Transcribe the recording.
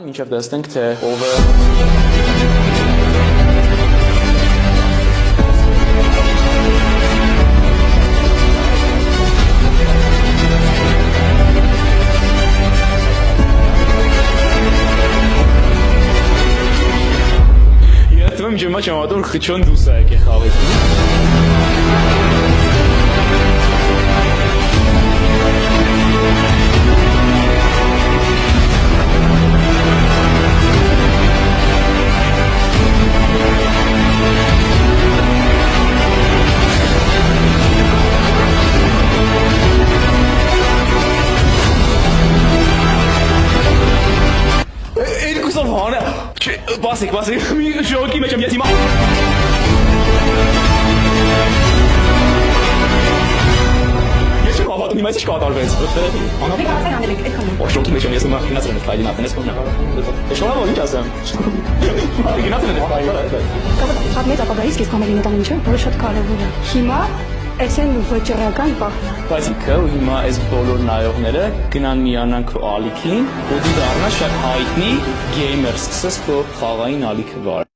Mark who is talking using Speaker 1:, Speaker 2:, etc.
Speaker 1: Մինչև տեսնենք, թե ով է Եթվում եմ ջմա ճամատոր խչոն դուս է եկե խավետ Երկուսով հանե, բասիկ, մի շոկի մեջ եմ ես հիմա Ես չեմ հավատում, հիմա ես ինչ կատարվեց Շոկի մեջ եմ ես հիմա գնացել եմ քայլին ապեն, ես կողնա Շոնա որ ինչ ասեմ Գնացել եմ
Speaker 2: Շատ մեծ ապագայից կես կամերի նետան ինչը, որը շատ կարևոր է Հիմա Այս են վճռական պահն
Speaker 1: Բայց ինքը ու հիմա այս բոլոր նայողները գնան միանան քո ալիքին ու դու դառնաս շատ հայտնի գեյմեր, սկսես քո խաղային ալիքը վար